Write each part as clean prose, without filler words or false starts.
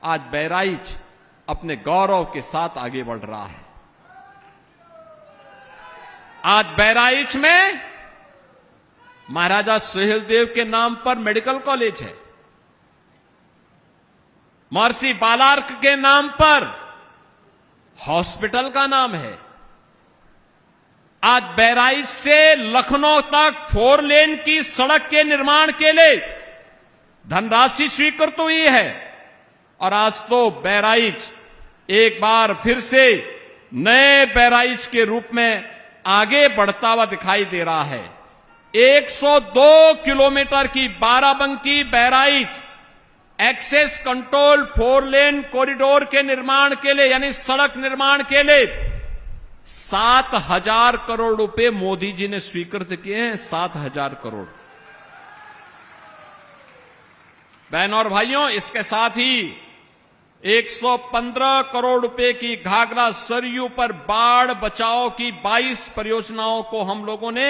आज बहराइच अपने गौरव के साथ आगे बढ़ रहा है। आज बहराइच में महाराजा सुहेलदेव के नाम पर मेडिकल कॉलेज है, महर्षि बालार्क के नाम पर हॉस्पिटल का नाम है। आज बहराइच से लखनऊ तक 4 लेन की सड़क के निर्माण के लिए धनराशि स्वीकृत हुई है और आज तो बहराइच एक बार फिर से नए बहराइच के रूप में आगे बढ़ता हुआ दिखाई दे रहा है। 102 किलोमीटर की बाराबंकी बहराइच एक्सेस कंट्रोल 4 लेन कॉरिडोर के निर्माण के लिए यानी सड़क निर्माण के लिए 7,000 करोड़ रुपए मोदी जी ने स्वीकृत किए हैं। 7,000 करोड़। बहनों और भाइयों, इसके साथ ही 115 करोड़ रुपए की घाघरा सरयू पर बाढ़ बचाव की 22 परियोजनाओं को हम लोगों ने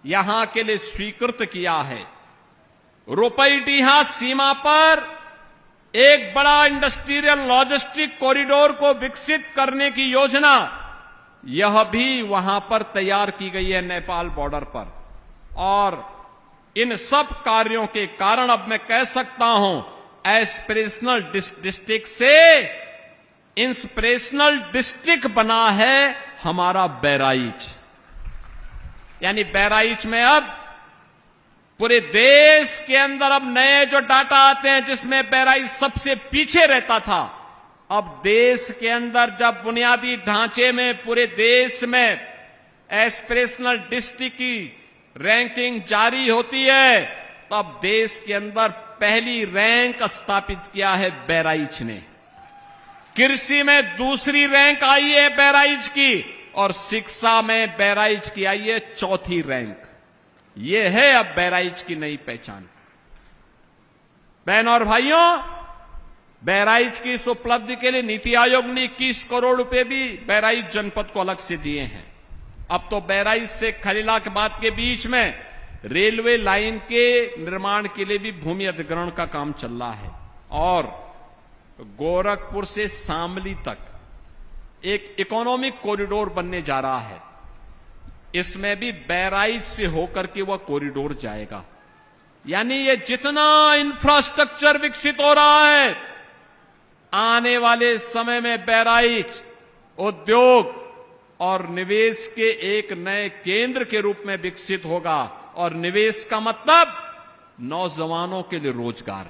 यहां के लिए स्वीकृत किया है। रुपईडीहा सीमा पर एक बड़ा इंडस्ट्रियल लॉजिस्टिक कॉरिडोर को विकसित करने की योजना यह भी वहां पर तैयार की गई है नेपाल बॉर्डर पर। और इन सब कार्यों के कारण अब मैं कह सकता हूं एस्पिरेशनल डिस्ट्रिक्ट से इंस्पिरेशनल डिस्ट्रिक्ट बना है हमारा बहराइच। यानी बहराइच में अब पूरे देश के अंदर अब नए जो डाटा आते हैं जिसमें बहराइच सबसे पीछे रहता था, अब देश के अंदर जब बुनियादी ढांचे में पूरे देश में एस्पिरेशनल डिस्ट्रिक्ट की रैंकिंग जारी होती है तब देश के अंदर पहली रैंक स्थापित किया है बहराइच ने। कृषि में दूसरी रैंक आई है बहराइच की और शिक्षा में बहराइच की आई है 4थी रैंक। ये है अब बहराइच की नई पहचान। बहनों और भाइयों, बहराइच की इस उपलब्धि के लिए नीति आयोग ने 21 करोड़ रुपए भी बहराइच जनपद को अलग से दिए हैं। अब तो बहराइच से खलीलाबाद के बीच में रेलवे लाइन के निर्माण के लिए भी भूमि अधिग्रहण का काम चल रहा है और गोरखपुर से शामली तक एक इकोनॉमिक कॉरिडोर बनने जा रहा है। इसमें भी बहराइच से होकर के वह कॉरिडोर जाएगा। यानी ये जितना इंफ्रास्ट्रक्चर विकसित हो रहा है, आने वाले समय में बहराइच उद्योग और निवेश के एक नए केंद्र के रूप में विकसित होगा। और निवेश का मतलब नौजवानों के लिए रोजगार।